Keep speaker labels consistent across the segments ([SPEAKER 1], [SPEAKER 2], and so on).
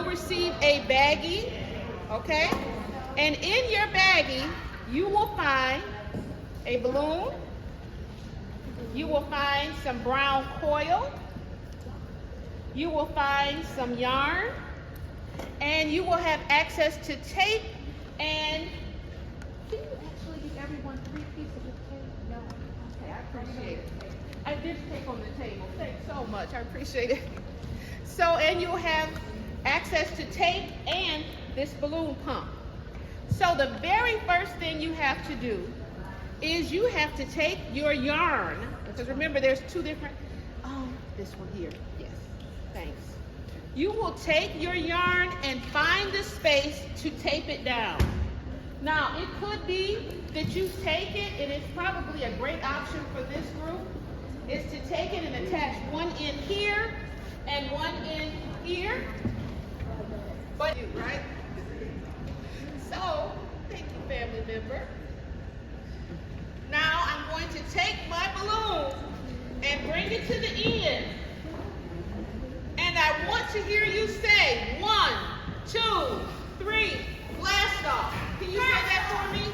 [SPEAKER 1] will receive a baggie, okay? And in your baggie, you will find a balloon, you will find some brown coil, you will find some yarn, and you will have access to tape. And can you actually give everyone 3 pieces of tape? No? Okay, I appreciate it. I did tape on the table. Thanks so much. I appreciate it. So, and you'll have access to tape and this balloon pump. So the very first thing you have to do is you have to take your yarn, because remember there's 2 different, this one here, yes, thanks. You will take your yarn and find the space to tape it down. Now, it could be that you take it, and it's probably a great option for this group, is to take it and attach one end here and one end here. But you, right? So, thank you, family member. Now, I'm going to take my balloon and bring it to the end. And I want to hear you say 1, 2, 3, blast off. Can you say that for me?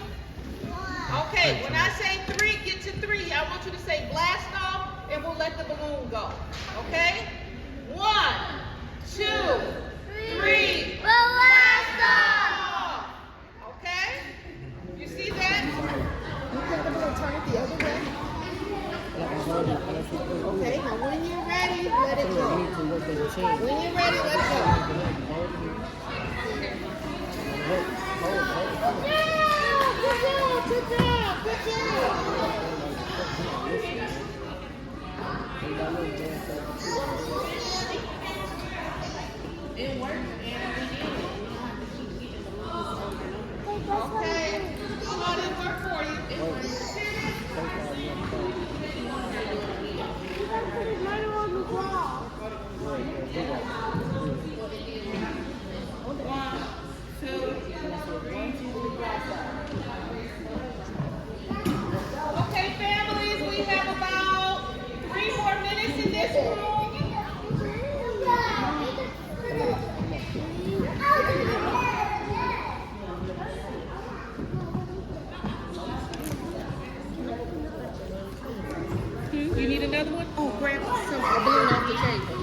[SPEAKER 1] Okay, when I say 3, get to 3. I want you to say blast off, and we'll let the balloon go. Okay? 1, 2, 3, blast off. Okay? You see that? You got the balloon, turn it the other way. Okay, now when you're ready, let it go. When you're ready, let it go. Good job. It worked, and we did it. Okay, come on, it worked for you. It worked. Okay, families, we have about 3 more minutes in this room. You need another one? Oh, grab some balloon off the table.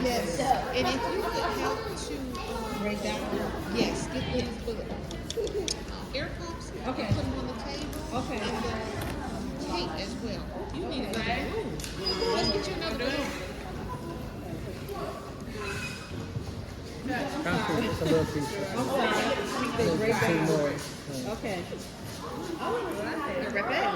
[SPEAKER 1] Yes, and if you could help to break down, yes, get these air pumps, okay, put them on the table, okay, and tape as well. You need a balloon. Let's get you another balloon.
[SPEAKER 2] It's a little piece. Okay. 2 more.
[SPEAKER 1] Okay. They're right there.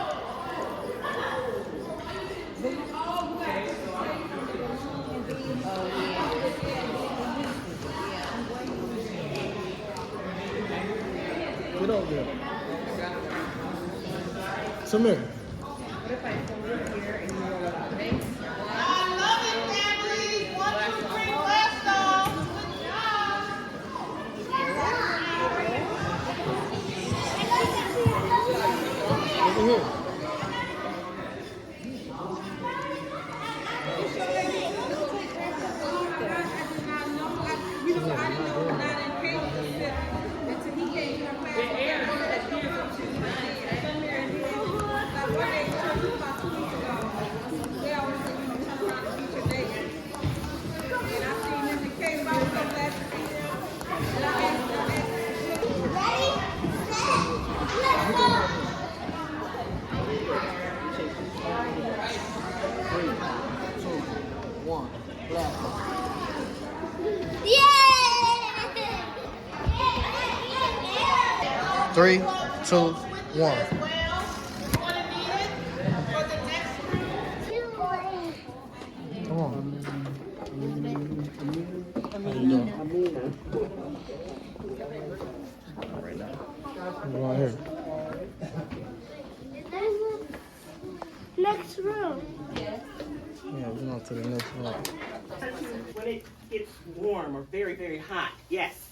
[SPEAKER 2] Get over there. Tamir.
[SPEAKER 1] I love it, families. 1, 2, 3, blast off. Good job.
[SPEAKER 2] Over here. Three, 2, 1. Come on. How you doing? Right now. Right here.
[SPEAKER 3] Next room.
[SPEAKER 2] Yeah, we're going to the next room.
[SPEAKER 4] When it gets warm or very, very hot, yes.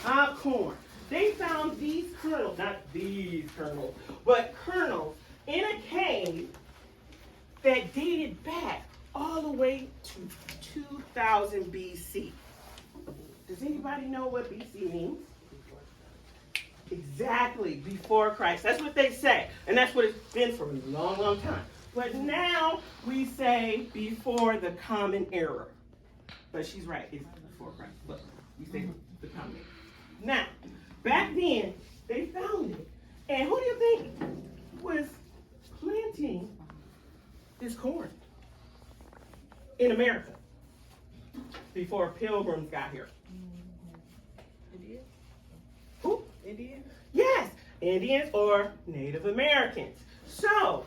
[SPEAKER 4] Popcorn. They found these kernels, not these kernels, but kernels in a cave that dated back all the way to 2000 BC. Does anybody know what BC means? Exactly, before Christ. That's what they say. And that's what it's been for a long, long time. But now we say before the common era. But she's right, it's before Christ. But we say the common era. Now, back then, they found it. And who do you think was planting this corn in America before pilgrims got here?
[SPEAKER 1] Indians?
[SPEAKER 4] Who?
[SPEAKER 1] Indians?
[SPEAKER 4] Yes, Indians or Native Americans. So,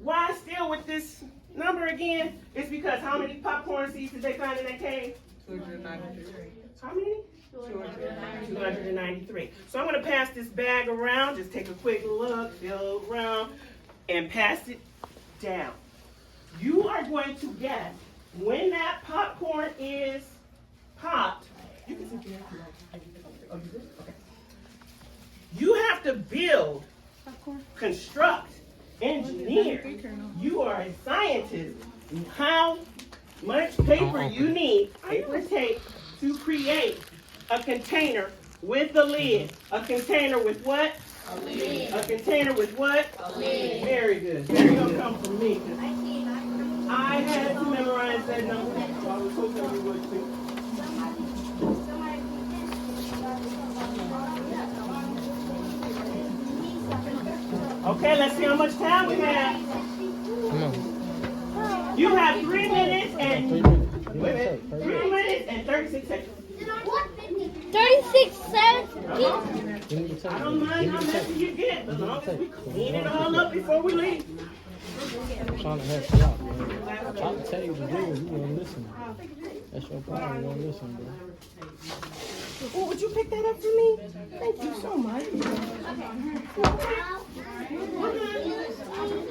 [SPEAKER 4] why still with this number again? It's because how many popcorn seeds did they find in that cave?
[SPEAKER 1] 293.
[SPEAKER 4] How many? 293. So I'm going to pass this bag around. Just take a quick look, feel around, and pass it down. You are going to guess when that popcorn is popped. You can sit there. Oh, you did? Okay. You have to build, construct, engineer. You are a scientist. How much paper you need, paper and tape, to create a container with a lid. A container with what?
[SPEAKER 3] A lid.
[SPEAKER 4] A container with what?
[SPEAKER 3] A lid.
[SPEAKER 4] Very good. Very good. Come from me. I had to memorize that number. So I was hoping you would too. Okay, let's see how much time we have.
[SPEAKER 2] Come on.
[SPEAKER 4] You have 3 minutes and
[SPEAKER 2] 3 minutes.
[SPEAKER 4] wait a minute, 3 minutes and 36 seconds.
[SPEAKER 3] 36 seconds.
[SPEAKER 2] Give me the tape.
[SPEAKER 4] I don't mind how messy you get, as long as we clean it all up before we leave.
[SPEAKER 2] I'm trying to help you out, man. I'm trying to tell you to do it. You won't listen. That's your problem. You won't listen, bro.
[SPEAKER 4] Oh, would you pick that up for me? Thank you so much.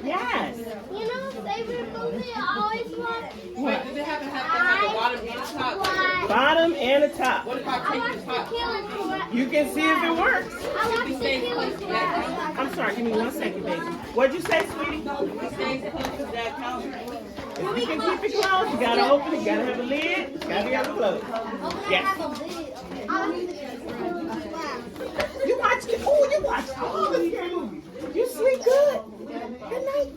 [SPEAKER 4] Yes.
[SPEAKER 3] You know, favorite movie I always watch?
[SPEAKER 1] Wait, does it have to have the bottom and the top?
[SPEAKER 4] Bottom and the top.
[SPEAKER 1] What about
[SPEAKER 3] I
[SPEAKER 1] taking
[SPEAKER 3] watched
[SPEAKER 1] the
[SPEAKER 3] the
[SPEAKER 1] top?
[SPEAKER 3] Killing Floor.
[SPEAKER 4] You can see if it works.
[SPEAKER 3] I watched the Killing Floor.
[SPEAKER 4] I'm sorry, give me 1 second, baby. What'd you say, sweetie?
[SPEAKER 1] It stays close to that counter.
[SPEAKER 4] If you can keep it closed, you gotta open it, you gotta have a lid, gotta be able to close. Yes. You watch it. Oh, you watch all the scary movies. You sleep good. Good night.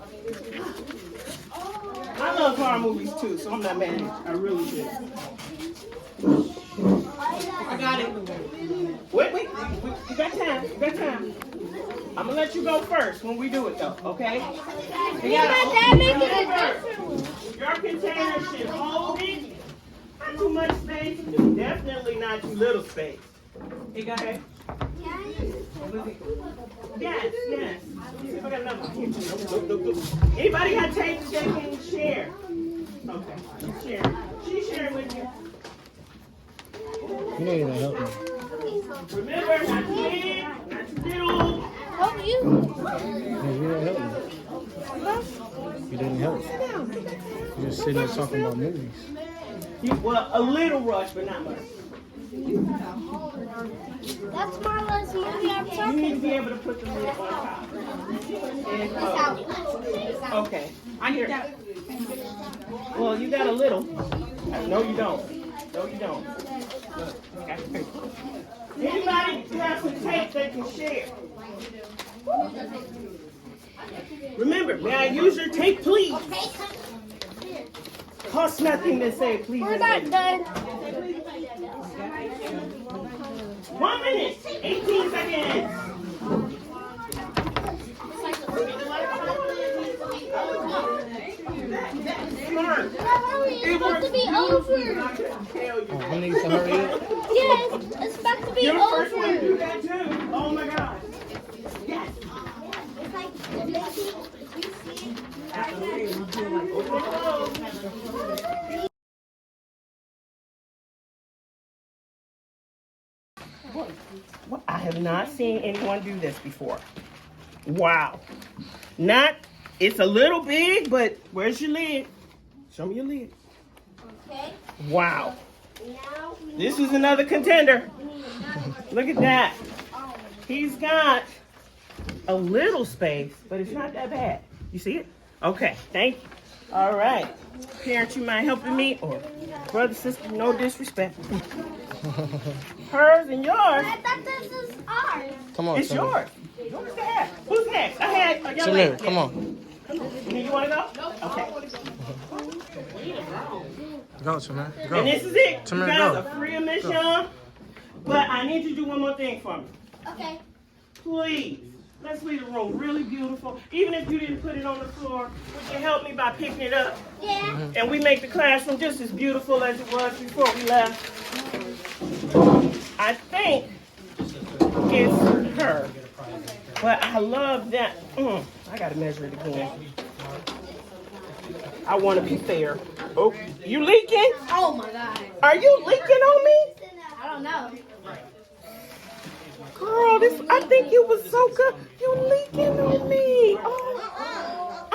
[SPEAKER 4] I love horror movies too, so I'm not mad at you. I really do. I got it. Wait. You got time. You got time. I'm gonna let you go first when we do it though, okay? You gotta Your container should hold it. Not too much space. Definitely not too little space. You got it? Yes. Let me see if I got another one. Nope. Anybody got tape that they can share? Okay, she's sharing with you.
[SPEAKER 2] You know you're not helping me.
[SPEAKER 4] Remember, not too big, not too little.
[SPEAKER 3] Help you?
[SPEAKER 2] No, you didn't help me. You didn't help. You just sitting there talking about movies.
[SPEAKER 4] Well, a little rush, but not much.
[SPEAKER 3] That's Marla's movie I'm
[SPEAKER 4] You
[SPEAKER 3] talking
[SPEAKER 4] need to be able to put the lid on top. And, okay. I hear. Well, you got a little. No, you don't. Anybody have some tape they can share? Remember, may I use your tape, please? Costs nothing to say, please.
[SPEAKER 3] We're not done.
[SPEAKER 4] 1 minute, 18 seconds. Smart.
[SPEAKER 3] It's about to be over.
[SPEAKER 2] I need to hurry up.
[SPEAKER 3] Yes, it's about to be
[SPEAKER 4] You're the first one to do
[SPEAKER 3] over.
[SPEAKER 4] that too. Oh my God. Yes.
[SPEAKER 3] It's like the baby.
[SPEAKER 4] What? have not seen anyone do this before. Wow. It's a little big, but where's your lid? Show me your lid.
[SPEAKER 3] Okay.
[SPEAKER 4] Wow.
[SPEAKER 3] Now we
[SPEAKER 4] This is another contender. Look at that. He's got a little space, but it's not that bad. You see it? Okay, thank you. All right. Parents, you mind helping me? Or brother, sister, no disrespect. Hers and yours.
[SPEAKER 3] I thought this is ours.
[SPEAKER 2] Come on,
[SPEAKER 4] It's
[SPEAKER 2] Samir.
[SPEAKER 4] yours. Yours to have. Who's next? I had a young
[SPEAKER 2] Samir,
[SPEAKER 4] lady.
[SPEAKER 2] come on.
[SPEAKER 4] You want to go? Okay.
[SPEAKER 2] Go, Samir. Go.
[SPEAKER 4] And this is it.
[SPEAKER 2] Tamirs,
[SPEAKER 4] You guys
[SPEAKER 2] go.
[SPEAKER 4] are free of mission. But I need you to do one more thing for me.
[SPEAKER 3] Okay.
[SPEAKER 4] Please. Let's leave the room really beautiful. Even if you didn't put it on the floor, would you help me by picking it up?
[SPEAKER 3] Yeah.
[SPEAKER 4] And we make the classroom just as beautiful as it was before we left. I think it's her. But I love that. I gotta measure it again. I want to be fair. Oh, you leaking?
[SPEAKER 3] Oh my God.
[SPEAKER 4] Are you leaking on me?
[SPEAKER 3] I don't know.
[SPEAKER 4] Girl, I think you was so good. You leaking on me. Oh.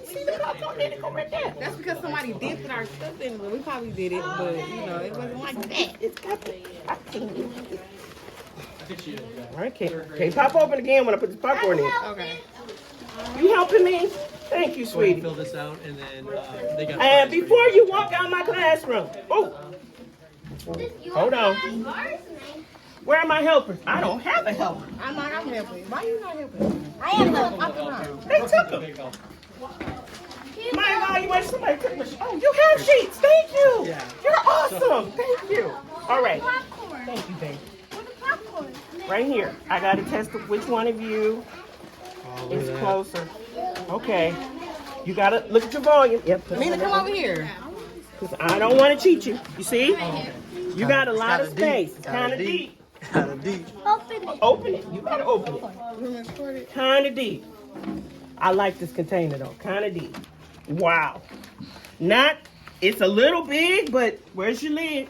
[SPEAKER 4] See the popcorn? There it go right there.
[SPEAKER 1] That's because somebody dipped our stuff in it. We probably did it, but you know, it wasn't like that.
[SPEAKER 4] It's got the. I can't. All right, can't pop open again when I put the popcorn in.
[SPEAKER 1] Okay.
[SPEAKER 4] You helping me? Thank you,
[SPEAKER 5] Go ahead and
[SPEAKER 4] sweetie.
[SPEAKER 5] fill this out, and then they got.
[SPEAKER 4] And before you walk out my classroom, hold on. Where are my helpers? I don't have a helper.
[SPEAKER 1] I'm helping. Why you not helping?
[SPEAKER 3] I am helping.
[SPEAKER 4] They took them. My evaluation, somebody took my. Oh, you have sheets. Thank you.
[SPEAKER 5] Yeah.
[SPEAKER 4] You're awesome. Thank you. All right.
[SPEAKER 3] Popcorn.
[SPEAKER 4] Thank you, babe.
[SPEAKER 3] Where's the popcorn?
[SPEAKER 4] Right here. I got to test which one of you is closer. Okay. You got to look at your volume. Yep.
[SPEAKER 1] Mina, come over here.
[SPEAKER 4] Because I don't want to cheat you. You see? You got a lot of space. It's kind of deep.
[SPEAKER 5] Kind of deep.
[SPEAKER 3] Open it.
[SPEAKER 4] Open it. You got to open it. Kind of deep. I like this container though. Kind of deep. Wow. It's a little big, but where's your lid?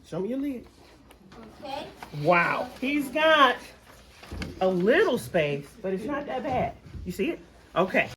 [SPEAKER 4] Show me your lid.
[SPEAKER 3] Okay.
[SPEAKER 4] Wow. He's got a little space, but it's not that bad. You see it? Okay.